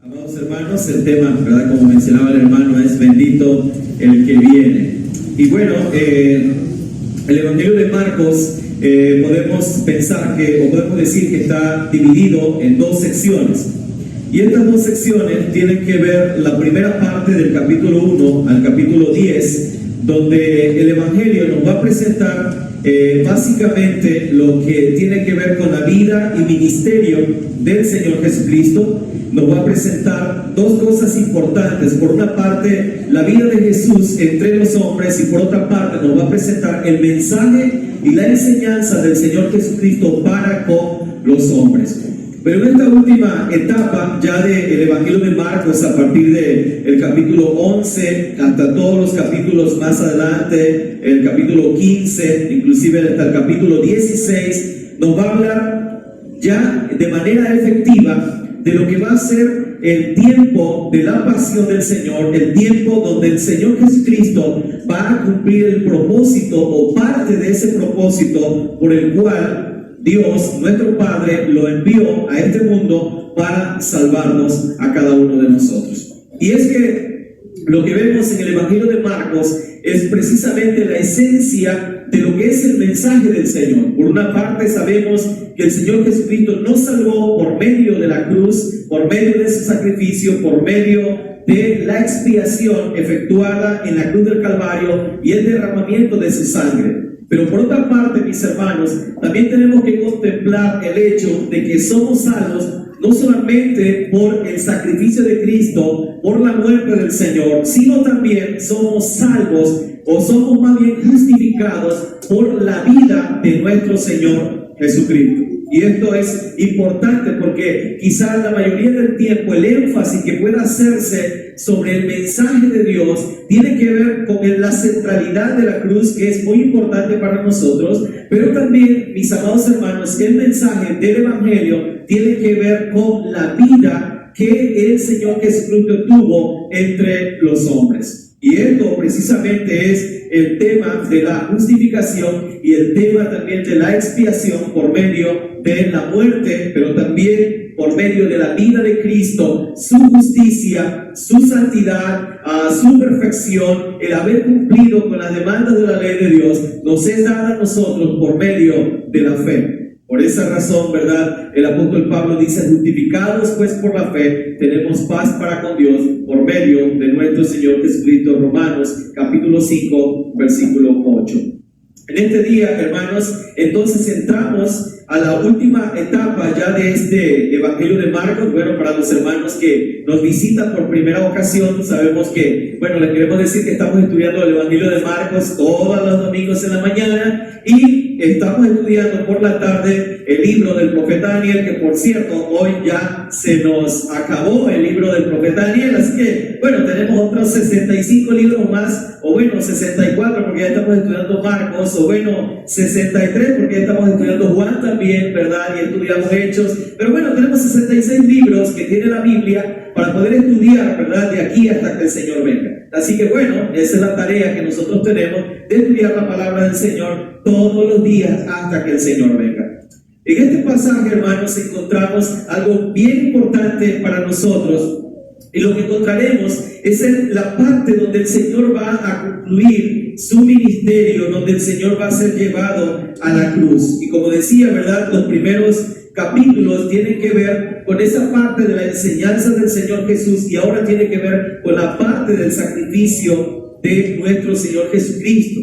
Amados hermanos, el tema, ¿verdad? Como mencionaba el hermano, es bendito el que viene. Y bueno, el Evangelio de Marcos podemos pensar que, o podemos decir que está dividido en dos secciones. Y estas dos secciones tienen que ver la primera parte del capítulo 1 al capítulo 10, donde el Evangelio nos va a presentar básicamente lo que tiene que ver con la vida y ministerio del Señor Jesucristo. Nos va a presentar dos cosas importantes. Por una parte, la vida de Jesús entre los hombres, y por otra parte nos va a presentar el mensaje y la enseñanza del Señor Jesucristo para con los hombres. Pero en esta última etapa ya del Evangelio de Marcos, a partir del capítulo 11 hasta todos los capítulos más adelante, el capítulo 15, inclusive hasta el capítulo 16, nos va a hablar ya de manera efectiva de lo que va a ser el tiempo de la pasión del Señor, el tiempo donde el Señor Jesucristo va a cumplir el propósito o parte de ese propósito por el cual Dios, nuestro Padre, lo envió a este mundo para salvarnos a cada uno de nosotros. Y es que lo que vemos en el Evangelio de Marcos es precisamente la esencia de lo que es el mensaje del Señor. Por una parte, sabemos que el Señor Jesucristo nos salvó por medio de la cruz, por medio de su sacrificio, por medio de la expiación efectuada en la cruz del Calvario y el derramamiento de su sangre. Pero por otra parte, mis hermanos, también tenemos que contemplar el hecho de que somos salvos no solamente por el sacrificio de Cristo, por la muerte del Señor, sino también somos salvos, o somos más bien justificados por la vida de nuestro Señor Jesucristo. Y esto es importante porque quizás la mayoría del tiempo el énfasis que pueda hacerse sobre el mensaje de Dios tiene que ver con la centralidad de la cruz, que es muy importante para nosotros, pero también, mis amados hermanos, el mensaje del Evangelio tiene que ver con la vida que el Señor Jesucristo tuvo entre los hombres. Y esto precisamente es el tema de la justificación y el tema también de la expiación por medio de la muerte, pero también por medio de la vida de Cristo, su justicia, su santidad, su perfección, el haber cumplido con las demandas de la ley de Dios, nos es dada a nosotros por medio de la fe. Por esa razón, ¿verdad? El apóstol Pablo dice: justificados pues por la fe, tenemos paz para con Dios por medio de nuestro Señor Jesucristo. Romanos capítulo 5, versículo 8. En este día, hermanos, entonces entramos a la última etapa ya de este Evangelio de Marcos. Bueno, para los hermanos que nos visitan por primera ocasión, sabemos que, bueno, les queremos decir que estamos estudiando el Evangelio de Marcos todos los domingos en la mañana, y estamos estudiando por la tarde el libro del profeta Daniel, que por cierto, hoy ya se nos acabó el libro del profeta Daniel, así que, bueno, tenemos otros 65 libros más, o bueno, 64 porque ya estamos estudiando Marcos, o bueno, 63 porque ya estamos estudiando Juan también, ¿verdad? Y estudiamos Hechos, pero bueno, tenemos 66 libros que tiene la Biblia para poder estudiar, ¿verdad? De aquí hasta que el Señor venga. Así que bueno, esa es la tarea que nosotros tenemos, de estudiar la palabra del Señor todos los días hasta que el Señor venga. En este pasaje, hermanos, encontramos algo bien importante para nosotros, y lo que encontraremos es en la parte donde el Señor va a concluir su ministerio, donde el Señor va a ser llevado a la cruz. Y como decía, ¿verdad?, los primeros capítulos tienen que ver con esa parte de la enseñanza del Señor Jesús, y ahora tiene que ver con la parte del sacrificio de nuestro Señor Jesucristo.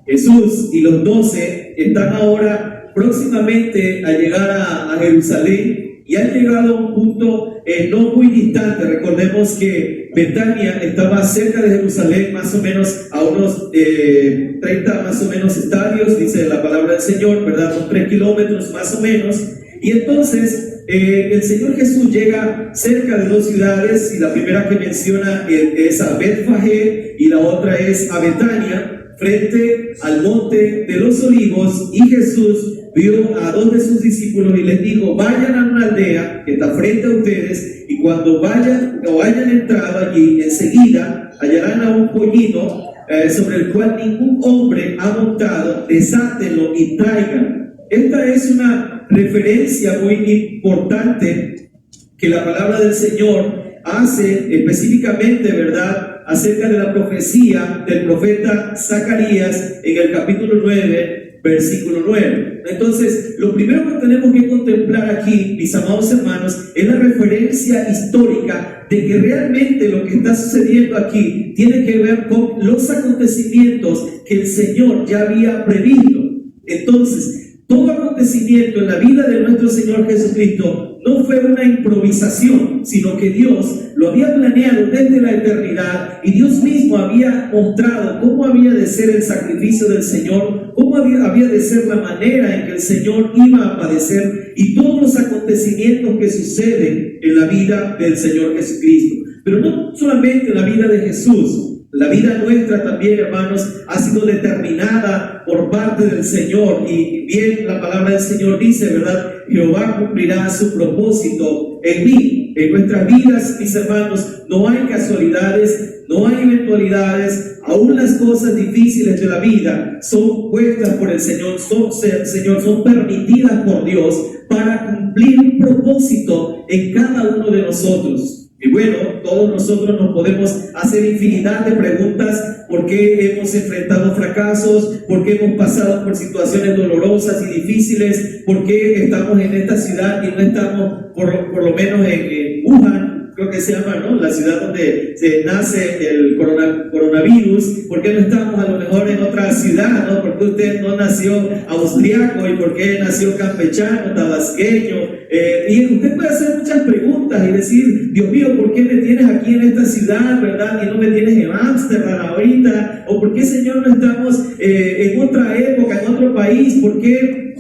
Jesús y los 12 están ahora próximamente a llegar a Jerusalén, y han llegado a un punto no muy distante. Recordemos que Betania estaba cerca de Jerusalén, más o menos a unos 30 más o menos estadios, dice la palabra del Señor, ¿verdad? Unos 3 kilómetros más o menos. Y entonces el Señor Jesús llega cerca de dos ciudades, y la primera que menciona es a Betfagé y la otra es a Betania, frente al monte de los Olivos. Y Jesús vio a dos de sus discípulos y les dijo: vayan a una aldea que está frente a ustedes, y cuando vayan o hayan entrado allí, enseguida hallarán a un pollino sobre el cual ningún hombre ha montado, desátenlo y traigan. Esta es una referencia muy importante que la palabra del Señor hace específicamente, ¿verdad?, acerca de la profecía del profeta Zacarías en el capítulo 9, versículo 9. Entonces, lo primero que tenemos que contemplar aquí, mis amados hermanos, es la referencia histórica de que realmente lo que está sucediendo aquí tiene que ver con los acontecimientos que el Señor ya había previsto. Entonces, todo acontecimiento en la vida de nuestro Señor Jesucristo no fue una improvisación, sino que Dios lo había planeado desde la eternidad, y Dios mismo había mostrado cómo había de ser el sacrificio del Señor, cómo había de ser la manera en que el Señor iba a padecer, y todos los acontecimientos que suceden en la vida del Señor Jesucristo. Pero no solamente en la vida de Jesús, la vida nuestra también, hermanos, ha sido determinada por parte del Señor. Y bien, la palabra del Señor dice, ¿verdad?, Jehová cumplirá su propósito en mí. En nuestras vidas, mis hermanos, no hay casualidades, no hay eventualidades. Aún las cosas difíciles de la vida son puestas por el Señor, son permitidas por Dios para cumplir un propósito en cada uno de nosotros. Y bueno, todos nosotros nos podemos hacer infinidad de preguntas: ¿por qué hemos enfrentado fracasos? ¿Por qué hemos pasado por situaciones dolorosas y difíciles? ¿Por qué estamos en esta ciudad y no estamos por lo menos en Wuhan, creo que se llama, ¿no?, la ciudad donde se nace el coronavirus? ¿Por qué no estamos a lo mejor en otra ciudad, ¿no? ¿Por qué usted no nació austriaco y por qué nació campechano, tabasqueño? Y usted puede hacer muchas preguntas y decir: Dios mío, ¿por qué me tienes aquí en esta ciudad, verdad, y no me tienes en Ámsterdam ahorita? ¿O por qué, Señor, no estamos en otra época, en otro país? ¿Por qué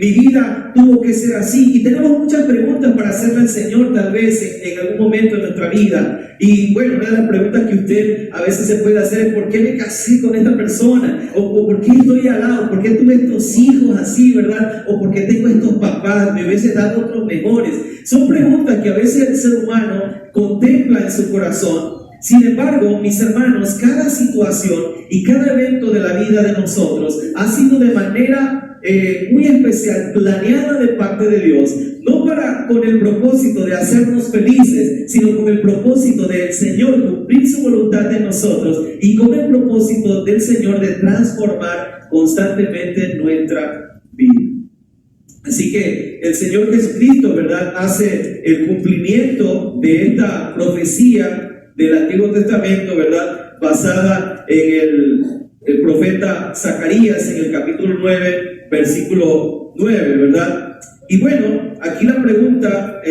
mi vida tuvo que ser así? Y tenemos muchas preguntas para hacerle al Señor, tal vez en algún momento de nuestra vida. Y bueno, una de las preguntas que usted a veces se puede hacer es: ¿por qué me casé con esta persona? O ¿por qué estoy al lado? ¿Por qué tuve estos hijos así, verdad? ¿O por qué tengo estos papás? ¿Me hubiese dado otros mejores? Son preguntas que a veces el ser humano contempla en su corazón. Sin embargo, mis hermanos, cada situación y cada evento de la vida de nosotros ha sido de manera muy especial, planeada de parte de Dios, no con el propósito de hacernos felices, sino con el propósito del Señor cumplir su voluntad en nosotros, y con el propósito del Señor de transformar constantemente nuestra vida. Así que el Señor Jesucristo, ¿verdad?, hace el cumplimiento de esta profecía del Antiguo Testamento, ¿verdad?, basada en el profeta Zacarías en el capítulo 9, versículo 9, ¿verdad? Y bueno, aquí la pregunta,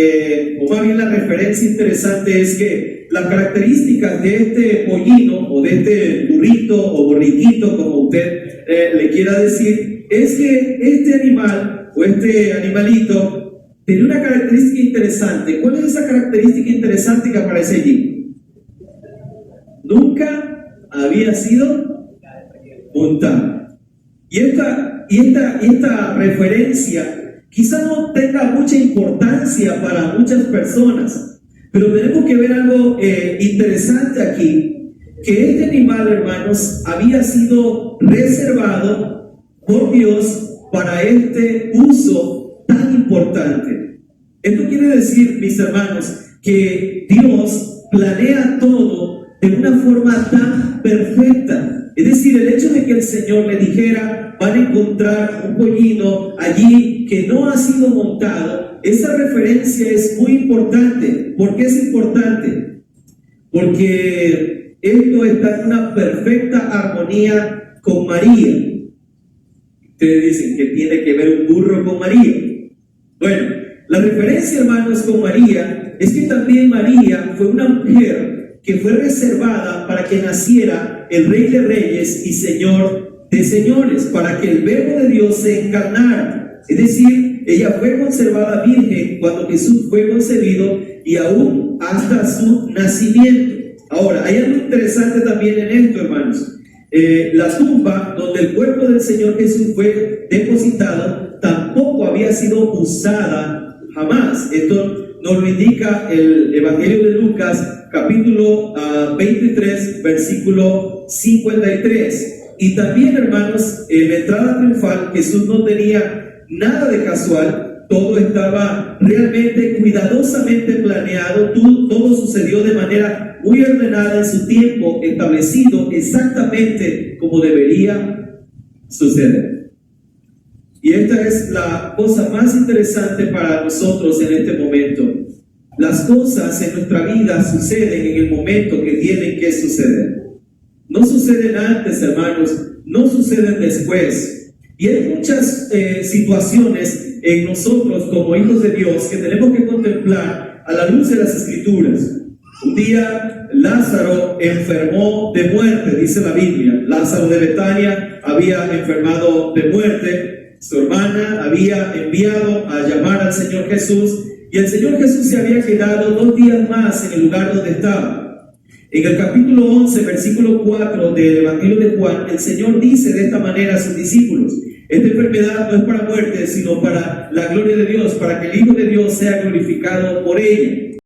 o más bien la referencia interesante, es que las características de este pollino, o de este burrito o borriquito, como usted le quiera decir, es que este animal o este animalito tiene una característica interesante. ¿Cuál es esa característica interesante que aparece allí? Nunca había sido montado. Y esta referencia quizá no tenga mucha importancia para muchas personas, pero tenemos que ver algo interesante aquí: que este animal, hermanos, había sido reservado por Dios para este uso tan importante. Esto quiere decir, mis hermanos, que Dios planea todo de una forma tan perfecta. Es decir, el hecho de que el Señor le dijera: van a encontrar un pollino allí que no ha sido montado, esa referencia es muy importante. ¿Por qué es importante? Porque esto está en una perfecta armonía con María. Ustedes dicen que tiene que ver un burro con María. Bueno, la referencia, hermanos, con María es que también María fue una mujer que fue reservada para que naciera el Rey de Reyes y Señor de Señores, para que el Verbo de Dios se encarnara. Es decir, ella fue conservada virgen cuando Jesús fue concebido y aún hasta su nacimiento. Ahora, hay algo interesante también en esto, hermanos. La tumba donde el cuerpo del Señor Jesús fue depositado tampoco había sido usada jamás. Esto nos lo indica el Evangelio de Lucas, capítulo 23, versículo 53. Y también, hermanos, en la entrada triunfal, Jesús no tenía nada de casual, todo estaba realmente cuidadosamente planeado, todo sucedió de manera muy ordenada en su tiempo establecido, exactamente como debería suceder. Y esta es la cosa más interesante para nosotros en este momento. Las cosas en nuestra vida suceden en el momento que tienen que suceder. No suceden antes, hermanos, no suceden después. Y hay muchas situaciones en nosotros como hijos de Dios que tenemos que contemplar a la luz de las Escrituras. Un día Lázaro enfermó de muerte, dice la Biblia. Lázaro de Betania había enfermado de muerte. Su hermana había enviado a llamar al Señor Jesús, y el Señor Jesús se había quedado 2 días más en el lugar donde estaba. En el capítulo 11, versículo 4 del Evangelio de Juan, el Señor dice de esta manera a sus discípulos: esta enfermedad no es para muerte, sino para la gloria de Dios, para que el Hijo de Dios sea glorificado por ella.